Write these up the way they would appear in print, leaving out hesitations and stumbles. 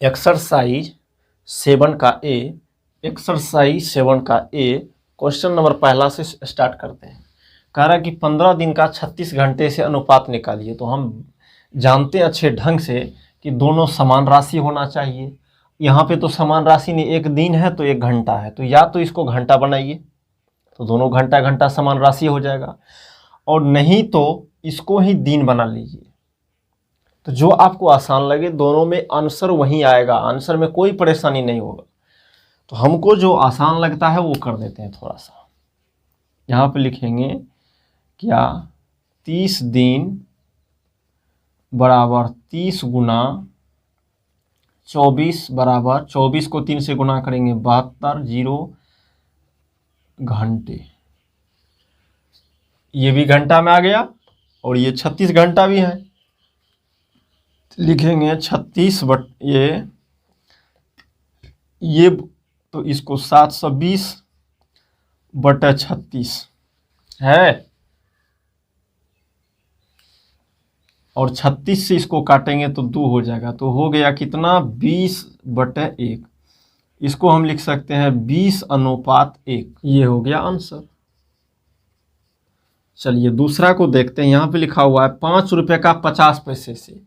Exercise 7 का ए question number पहला से स्टार्ट करते हैं। कह रहा है कि 15 दिन का 36 घंटे से अनुपात निकालिए। तो हम जानते हैं अच्छे ढंग से कि दोनों समान राशि होना चाहिए। यहाँ पे तो समान राशि नहीं, एक दिन है तो एक घंटा है, तो या तो इसको घंटा बनाइए तो दोनों घंटा घंटा समान राशि हो जाएगा, और नहीं तो इसको ही दिन बना लीजिए। तो जो आपको आसान लगे, दोनों में आंसर वही आएगा, आंसर में कोई परेशानी नहीं होगा। तो हमको जो आसान लगता है वो कर देते हैं। थोड़ा सा यहाँ पे लिखेंगे क्या, 30 दिन बराबर 30 गुना 24 बराबर 24 को 3 से गुना करेंगे 72 जीरो घंटे। ये भी घंटा में आ गया और ये 36 घंटा भी है। लिखेंगे 36 बट ये तो इसको 720 बटा 36 है, और 36 से इसको काटेंगे तो 2 हो जाएगा। तो हो गया कितना, 20/1। इसको हम लिख सकते हैं 20:1। ये हो गया आंसर। चलिए दूसरा को देखते हैं। यहाँ पे लिखा हुआ है 5 रुपये का 50 पैसे से।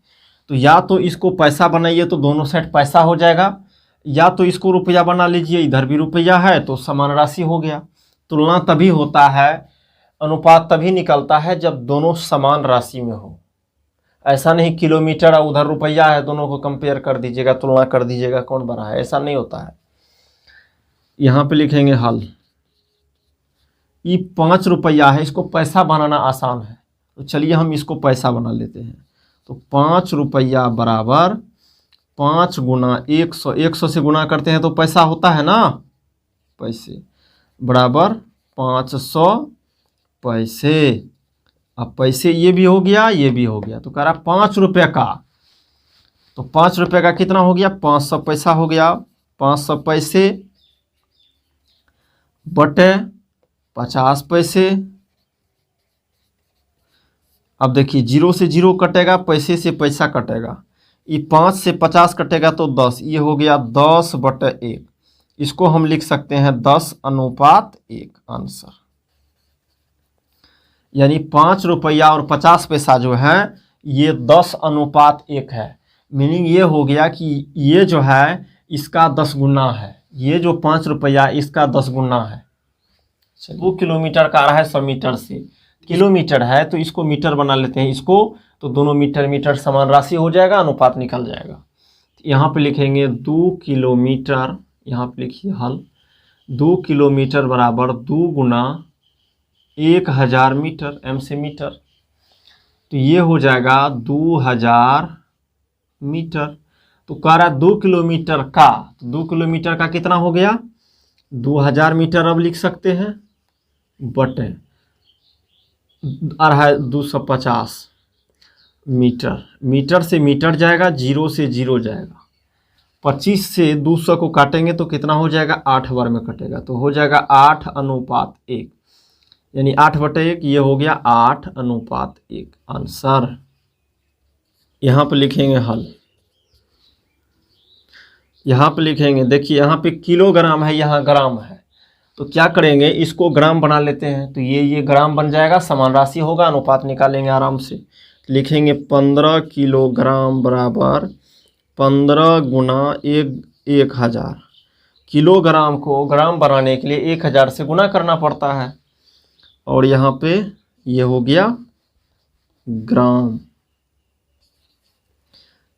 तो या तो इसको पैसा बनाइए तो दोनों साइड पैसा हो जाएगा, या तो इसको रुपया बना लीजिए, इधर भी रुपया है तो समान राशि हो गया। तुलना तभी होता है, अनुपात तभी निकलता है जब दोनों समान राशि में हो। ऐसा नहीं किलोमीटर और उधर रुपया है, दोनों को कंपेयर कर दीजिएगा, तुलना कर दीजिएगा कौन बड़ा है, ऐसा नहीं होता है। यहाँ पे लिखेंगे हल। ये 5 रुपया है, इसको पैसा बनाना आसान है, तो चलिए हम इसको पैसा बना लेते हैं। तो 5 रुपया बराबर 5 गुना 100, 100 से गुना करते हैं तो पैसा होता है ना, पैसे बराबर 500 पैसे। अब पैसे ये भी हो गया, ये भी हो गया, तो कह रहा 5 रुपये का, तो 5 रुपये का कितना हो गया, 500 पैसा हो गया। 500 पैसे बटे 50 पैसे। अब देखिए 0 से 0 कटेगा, पैसे से पैसा कटेगा, ये 5 से 50 कटेगा तो 10, ये हो गया 10/1। इसको हम लिख सकते हैं 10:1 आंसर। यानी 5 रुपया और 50 पैसा जो है ये 10:1 है। मीनिंग ये हो गया कि ये जो है इसका 10 गुना है, ये जो 5 रुपया इसका 10 गुना है। 2 किलोमीटर का आ रहा है 100 मीटर से, किलोमीटर है तो इसको मीटर बना लेते हैं इसको, तो दोनों मीटर मीटर समान राशि हो जाएगा, अनुपात निकल जाएगा। यहाँ पे लिखेंगे 2 किलोमीटर, यहाँ पे लिखिए हल। 2 किलोमीटर बराबर 2 गुना 1000 मीटर, एम से मीटर, तो ये हो जाएगा 2000 मीटर। तो कह रहा है 2 किलोमीटर का, तो 2 किलोमीटर का कितना हो गया, 2000 मीटर। अब लिख सकते हैं बटे आ रहा है 250 मीटर, मीटर से मीटर जाएगा, 0 से 0 जाएगा। 25 से 200 को काटेंगे तो कितना हो जाएगा, 8 बार में कटेगा, तो हो जाएगा 8:1, यानी 8/1। ये हो गया 8:1 आंसर। यहाँ पे लिखेंगे हल। यहाँ पे लिखेंगे, देखिए यहाँ पे किलोग्राम है, यहाँ ग्राम है, तो क्या करेंगे इसको ग्राम बना लेते हैं, तो ये ग्राम बन जाएगा, समान राशि होगा, अनुपात निकालेंगे आराम से। लिखेंगे 15 किलोग्राम बराबर 15 गुना 1000। किलोग्राम को ग्राम बनाने के लिए 1000 से गुना करना पड़ता है, और यहाँ पे ये हो गया ग्राम,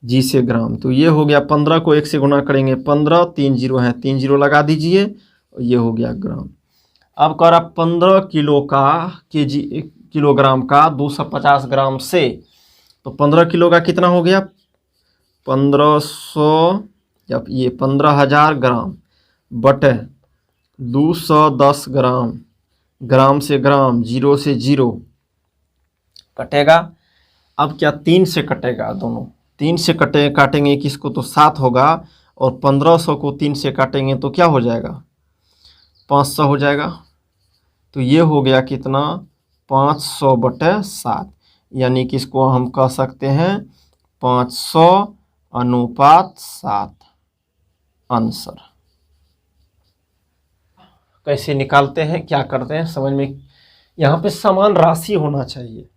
जी से ग्राम, तो ये हो गया 15 को 1 से गुना करेंगे 15, 3 जीरो है, 3 जीरो लगा दीजिए, ये हो गया ग्राम। अब कह रहा 15 किलो का किलोग्राम का 250 ग्राम से, तो 15 किलो का कितना हो गया, 1500, या ये 15,000 ग्राम बटे 210 ग्राम, ग्राम से ग्राम, 0 से 0 कटेगा। अब क्या 3 से कटेगा, दोनों 3 से काटेंगे किसको तो 7 होगा, और 1500 को 3 से काटेंगे तो क्या हो जाएगा, 500 हो जाएगा। तो ये हो गया कितना, 500/7, यानी कि इसको हम कह सकते हैं 500 अनुपात 7 आंसर। कैसे निकालते हैं, क्या करते हैं समझ में, यहाँ पे समान राशि होना चाहिए।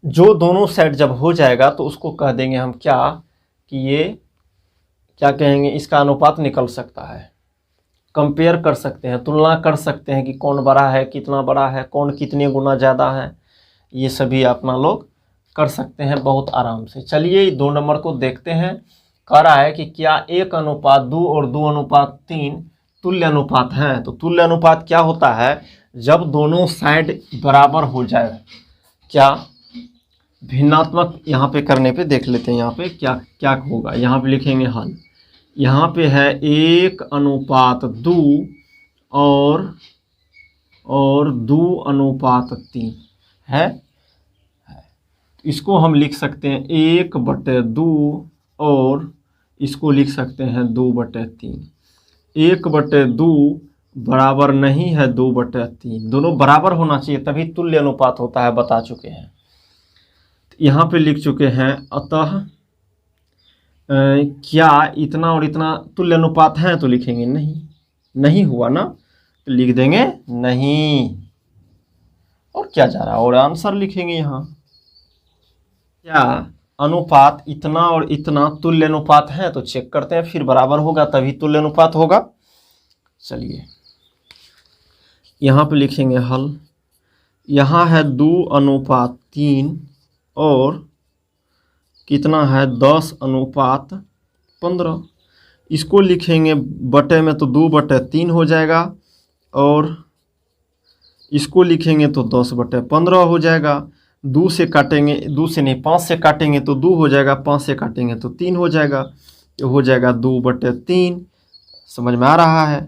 जो दोनों साइड जब हो जाएगा तो उसको कह देंगे हम क्या, कि ये क्या कहेंगे, इसका अनुपात निकल सकता है। कंपेयर कर सकते हैं, तुलना कर सकते हैं कि कौन बड़ा है, कितना बड़ा है, कौन कितने गुना ज़्यादा है, ये सभी अपना लोग कर सकते हैं बहुत आराम से। चलिए 2 नंबर को देखते हैं। कह रहा है कि क्या 1:2 और 2:3 तुल्य अनुपात हैं। तो तुल्य अनुपात क्या होता है, जब दोनों साइड बराबर हो जाए। क्या भिन्नात्मक यहाँ पे करने पे देख लेते हैं, यहाँ पे क्या क्या होगा। यहाँ पे लिखेंगे हल, यहाँ पे है 1:2 और 2:3 है। इसको हम लिख सकते हैं 1/2 और इसको लिख सकते हैं 2/3। 1/2 बराबर नहीं है 2/3, दोनों बराबर होना चाहिए तभी तुल्य अनुपात होता है, बता चुके हैं। यहाँ पे लिख चुके हैं, अतः क्या इतना और इतना तुल्य अनुपात है, तो लिखेंगे नहीं, नहीं हुआ ना, तो लिख देंगे नहीं। और क्या जा रहा है, और आंसर लिखेंगे यहाँ। क्या अनुपात इतना और इतना तुल्य अनुपात है, तो चेक करते हैं, फिर बराबर होगा तभी तुल्य अनुपात होगा। चलिए यहाँ पे लिखेंगे हल, यहाँ है 2:3 और कितना है 10:15। इसको लिखेंगे बटे में तो 2/3 हो जाएगा, और इसको लिखेंगे तो 10/15 हो जाएगा। 2 से काटेंगे, 2 से नहीं 5 से काटेंगे तो 2 हो जाएगा, 5 से काटेंगे तो 3 हो जाएगा, ये हो जाएगा 2/3। समझ में आ रहा है।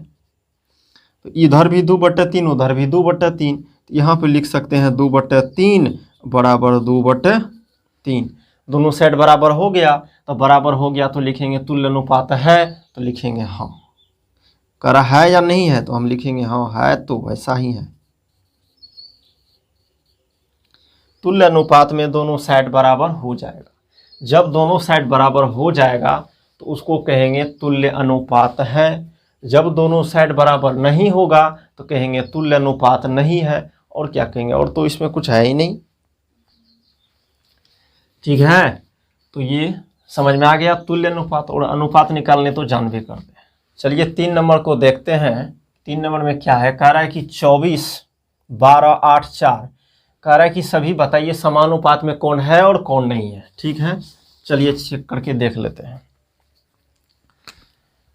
तो इधर भी 2/3, उधर भी 2/3, यहाँ पे लिख सकते हैं 2/3 बराबर 2/3। दोनों साइड बराबर हो गया, तो बराबर हो गया तो लिखेंगे तुल्य अनुपात है, तो लिखेंगे हाँ। करा है या नहीं है, तो हम लिखेंगे हाँ है, तो वैसा ही है। तुल्य अनुपात में दोनों साइड बराबर हो जाएगा। जब दोनों साइड बराबर हो जाएगा तो उसको कहेंगे तुल्य अनुपात है। जब दोनों साइड बराबर नहीं होगा तो कहेंगे तुल्य अनुपात नहीं है। और क्या कहेंगे, और तो इसमें कुछ है ही नहीं। ठीक है, तो ये समझ में आ गया। तुल्य अनुपात और अनुपात निकालने तो जानबे करते हैं। चलिए 3 नंबर को देखते हैं। 3 नंबर में क्या है, कह रहा है कि 24, 12, 8, 4। कह रहा है कि सभी बताइए समानुपात में कौन है और कौन नहीं है। ठीक है, चलिए चेक करके देख लेते हैं।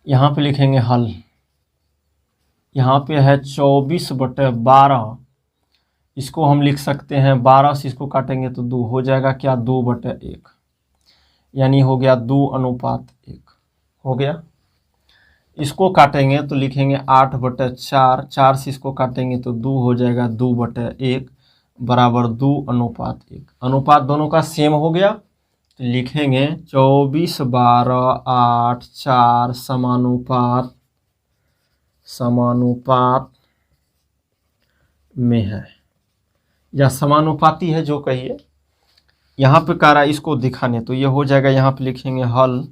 यहाँ पे लिखेंगे हल, यहाँ पे है 24/12। इसको हम लिख सकते हैं 12 से इसको काटेंगे तो 2 हो जाएगा, क्या 2/1, यानी हो गया 2:1 हो गया। इसको काटेंगे तो लिखेंगे 8/4, 4 से इसको काटेंगे तो 2 हो जाएगा, 2/1 बराबर 2:1। अनुपात दोनों का सेम हो गया, तो लिखेंगे 24, 12, 8, 4 समानुपात में है, या समानुपाती है, जो कहिए। यहाँ पे कह रहा है इसको दिखाने, तो ये हो जाएगा, यहाँ पे लिखेंगे हल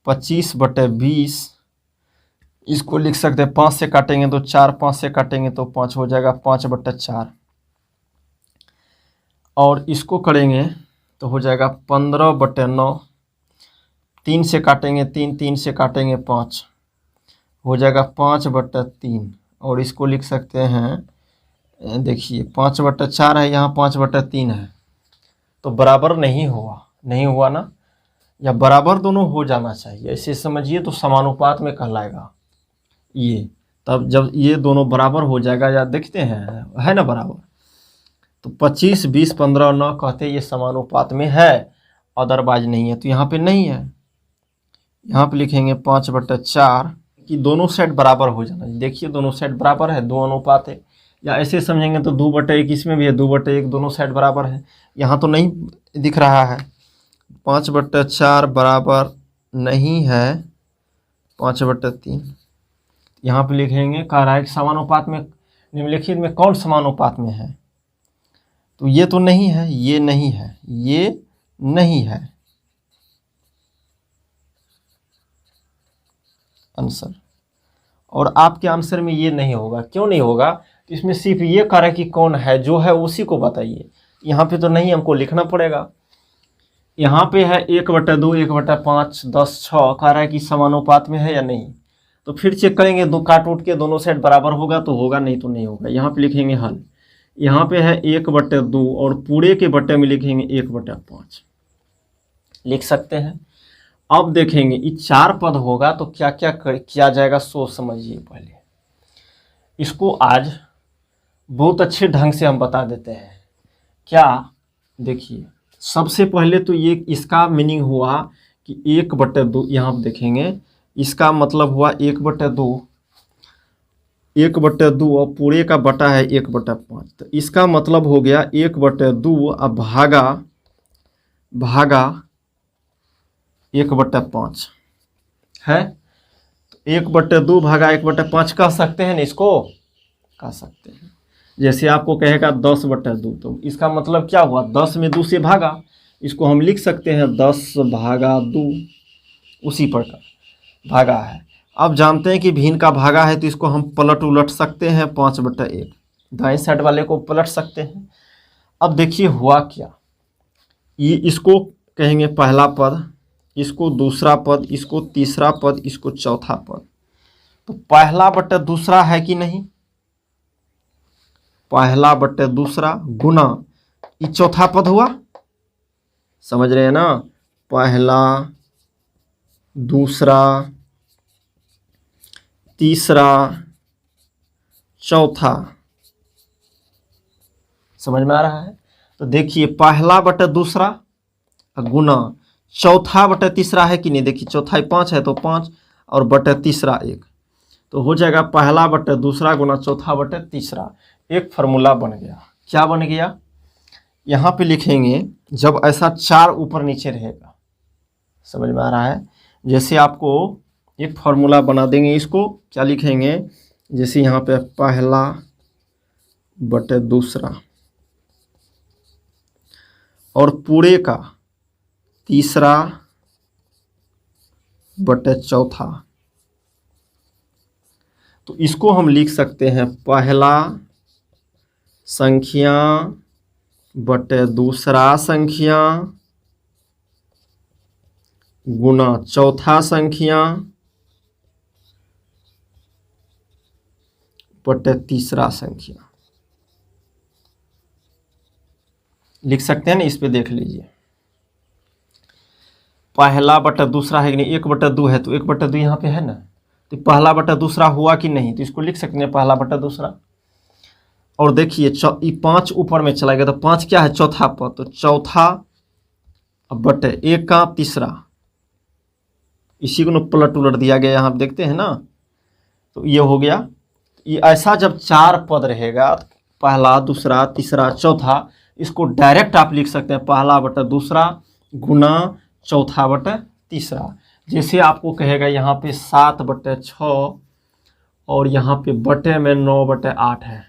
25/20। इसको लिख सकते हैं 5 से काटेंगे तो 4, 5 से काटेंगे तो 5 हो जाएगा, 5/4। और इसको करेंगे तो हो जाएगा 15/9। 3 से काटेंगे 3, 3 से काटेंगे 5 हो जाएगा 5/3। और इसको लिख सकते हैं, देखिए 5/4 है, यहाँ 5/3 है, तो बराबर नहीं हुआ, नहीं हुआ ना, या बराबर दोनों हो जाना चाहिए, ऐसे समझिए तो समानुपात में कहलाएगा ये। तब जब ये दोनों बराबर हो जाएगा, या देखते हैं है ना बराबर, तो 25, 20, 15, 9 कहते ये समानुपात में है, अदरवाइज नहीं है। तो यहाँ पे नहीं है, यहाँ पे लिखेंगे 5/4 कि दोनों साइड बराबर हो जाना। देखिए दोनों साइड बराबर है, 2 अनुपात है। या ऐसे समझेंगे तो 2/1, इसमें भी है 2/1, दोनों साइड बराबर है। यहाँ तो नहीं दिख रहा है, 5/4 बराबर नहीं है 5/3। यहाँ पे लिखेंगे, कह रहा है कि समानुपात में, निम्नलिखित में कौन समानुपात में है, तो ये तो नहीं है, ये नहीं है, ये नहीं है, आंसर। और आपके आंसर में ये नहीं होगा, क्यों नहीं होगा? तो इसमें सिर्फ ये कह रहा है कि कौन है, जो है उसी को बताइए। यहाँ पे तो नहीं, हमको लिखना पड़ेगा। यहाँ पे है 1/2, 1/5, 10, 6, कह रहा है कि समानुपात में है या नहीं। तो फिर चेक करेंगे, दो काट उठ के दोनों साइड बराबर होगा तो होगा, नहीं तो नहीं होगा। यहाँ पे लिखेंगे हल। यहाँ पे है 1/2 और पूरे के बटे में लिखेंगे 1/5, लिख सकते हैं। अब देखेंगे ये 4 पद होगा तो क्या क्या किया जाएगा, सोच समझिए। पहले इसको आज बहुत अच्छे ढंग से हम बता देते हैं। क्या, देखिए सबसे पहले तो ये इसका मीनिंग हुआ कि 1/2, यहाँ आप देखेंगे इसका मतलब हुआ 1/2, 1/2 और पूरे का बटा है 1/5। तो इसका मतलब हो गया 1/2 अब भागा 1/5 है। तो 1/2 भागा 1/5 कह सकते हैं ना, इसको कह सकते हैं। जैसे आपको कहेगा 10/2, तो इसका मतलब क्या हुआ, 10 में 2 से भागा, इसको हम लिख सकते हैं 10/2, उसी प्रकार भागा है। अब जानते हैं कि भिन्न का भागा है तो इसको हम पलट उलट सकते हैं, 5/1, दाएं साइड वाले को पलट सकते हैं। अब देखिए हुआ क्या, ये इसको कहेंगे पहला पद, इसको दूसरा पद, इसको तीसरा पद, इसको चौथा पद। तो पहला बटे दूसरा है कि नहीं, पहला बटे दूसरा गुना ये चौथा पद हुआ, समझ रहे हैं ना, पहला दूसरा तीसरा चौथा, समझ में आ रहा है? तो देखिए पहला बटे दूसरा गुना चौथा बटे तीसरा है कि नहीं, देखिए चौथा 5 है तो 5 और बटे तीसरा 1, तो हो जाएगा पहला बटे दूसरा गुना चौथा बटे तीसरा। एक फार्मूला बन गया। क्या बन गया, यहाँ पे लिखेंगे जब ऐसा 4 ऊपर नीचे रहेगा, समझ में आ रहा है? जैसे आपको एक फार्मूला बना देंगे, इसको क्या लिखेंगे, जैसे यहाँ पे पहला बटे दूसरा और पूरे का तीसरा बटे चौथा, तो इसको हम लिख सकते हैं पहला संख्या बटे दूसरा संख्या गुना चौथा संख्या बटे तीसरा संख्या, लिख सकते हैं ना। इस पे देख लीजिए, पहला बटा दूसरा है कि नहीं, 1/2 है तो 1/2 यहाँ पे है ना, तो पहला बटा दूसरा हुआ कि नहीं, तो इसको लिख सकते हैं पहला बटा दूसरा। और देखिए 5 ऊपर में चला गया तो 5 क्या है, चौथा पद, तो चौथा बटे 1 का तीसरा, इसी को पलट उलट दिया गया, यहाँ देखते हैं ना। तो ये हो गया, ये ऐसा जब 4 पद रहेगा, पहला दूसरा तीसरा चौथा, इसको डायरेक्ट आप लिख सकते हैं पहला बटा दूसरा गुना चौथा बटा तीसरा। जैसे आपको कहेगा यहाँ पे 7/6 और यहाँ पे बटे में 9/8 है,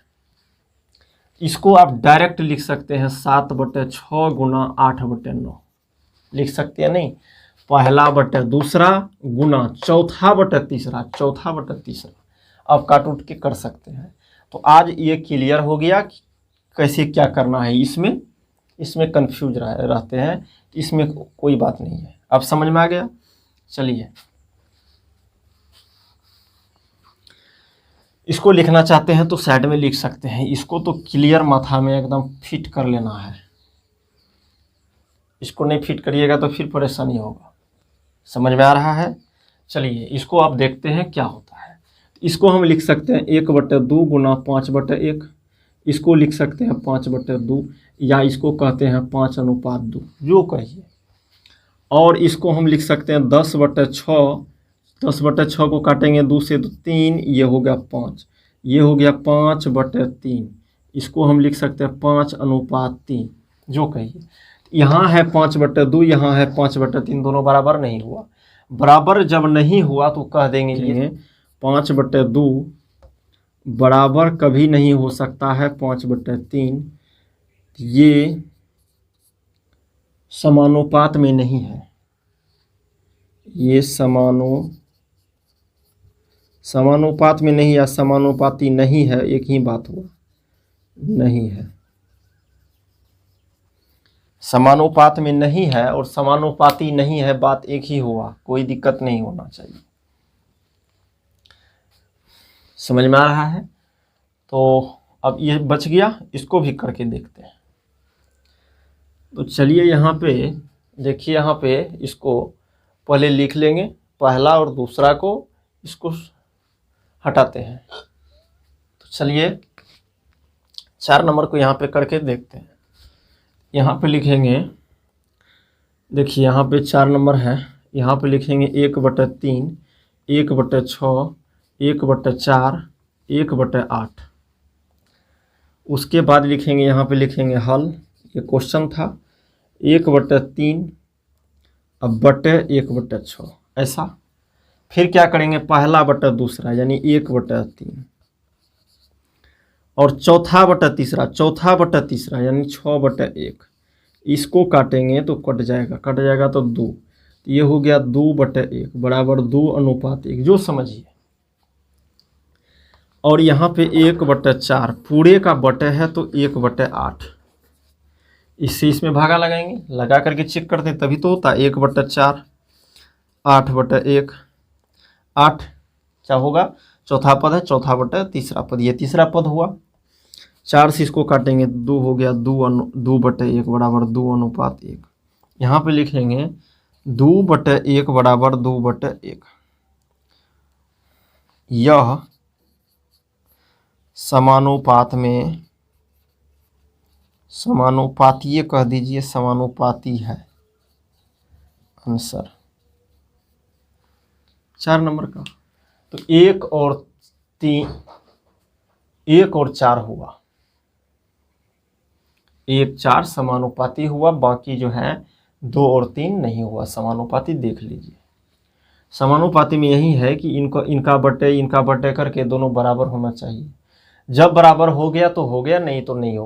इसको आप डायरेक्ट लिख सकते हैं 7/6 गुना 8/9, लिख सकते हैं नहीं, पहला बटे दूसरा गुना चौथा बटे तीसरा, चौथा बटे तीसरा। अब काट उठ के कर सकते हैं। तो आज ये क्लियर हो गया कि कैसे क्या करना है। इसमें कंफ्यूज रहते हैं, इसमें कोई बात नहीं है। अब समझ में आ गया। चलिए, इसको लिखना चाहते हैं तो साइड में लिख सकते हैं, इसको तो क्लियर माथा में एकदम फिट कर लेना है। इसको नहीं फिट करिएगा तो फिर परेशानी होगा। समझ में आ रहा है? चलिए, इसको आप देखते हैं क्या होता है। इसको हम लिख सकते हैं 1/2 गुना 5/1, इसको लिख सकते हैं 5/2, या इसको कहते हैं 5:2, जो कहिए। और इसको हम लिख सकते हैं 10/6, 10/6 को काटेंगे 2 से तो 3, ये हो गया 5, ये हो गया 5/3, इसको हम लिख सकते हैं 5:3, जो कहिए। यहाँ है 5/2, यहाँ है 5/3, दोनों बराबर नहीं हुआ। बराबर जब नहीं हुआ तो कह देंगे ये 5/2 बराबर कभी नहीं हो सकता है 5/3, ये समानुपात में नहीं है, ये समानुपात समानुपात में नहीं या समानुपाती नहीं है, एक ही बात हुआ, नहीं है। समानुपात में नहीं है और समानुपाती नहीं है, बात एक ही हुआ, कोई दिक्कत नहीं होना चाहिए। समझ में आ रहा है? तो अब ये बच गया, इसको भी करके देखते हैं। तो चलिए यहाँ पे देखिए, यहाँ पे इसको पहले लिख लेंगे, पहला और दूसरा को इसको हटाते हैं। तो चलिए 4 नंबर को यहाँ पे करके देखते हैं। यहाँ पे लिखेंगे, देखिए यहाँ पे 4 नंबर है, यहाँ पे लिखेंगे 1/3, 1/6, 1/4, 1/8। उसके बाद लिखेंगे, यहाँ पे लिखेंगे हल, ये क्वेश्चन था, 1/3 अब बटे 1/6, ऐसा। फिर क्या करेंगे, पहला बटा दूसरा यानी 1/3 और चौथा बटा तीसरा यानी 6/1। इसको काटेंगे तो कट जाएगा तो 2, तो ये हो गया 2/1 बराबर 2:1, जो समझिए। और यहाँ पे 1/4 पूरे का बटे है तो 1/8, इससे इसमें भागा लगाएंगे, लगा करके चेक करते हैं तभी तो होता है। 1/4 8/1, 8 क्या होगा, चौथा पद है, चौथा बटा तीसरा पद, ये तीसरा पद हुआ। 4 से इसको काटेंगे, 2 हो गया 2/1 बराबर 2:1। यहाँ पे लिखेंगे 2/1 बराबर 2/1। यह समानुपात में, समानुपातीय कह दीजिए, समानुपाती है आंसर 4 नंबर का। तो 1 और 4 हुआ, 1 4 समानुपाती हुआ, बाकी जो है 2 और 3 नहीं हुआ समानुपाती। देख लीजिए समानुपाती में यही है कि इनका बटे करके दोनों बराबर होना चाहिए। जब बराबर हो गया तो हो गया, नहीं तो नहीं हो।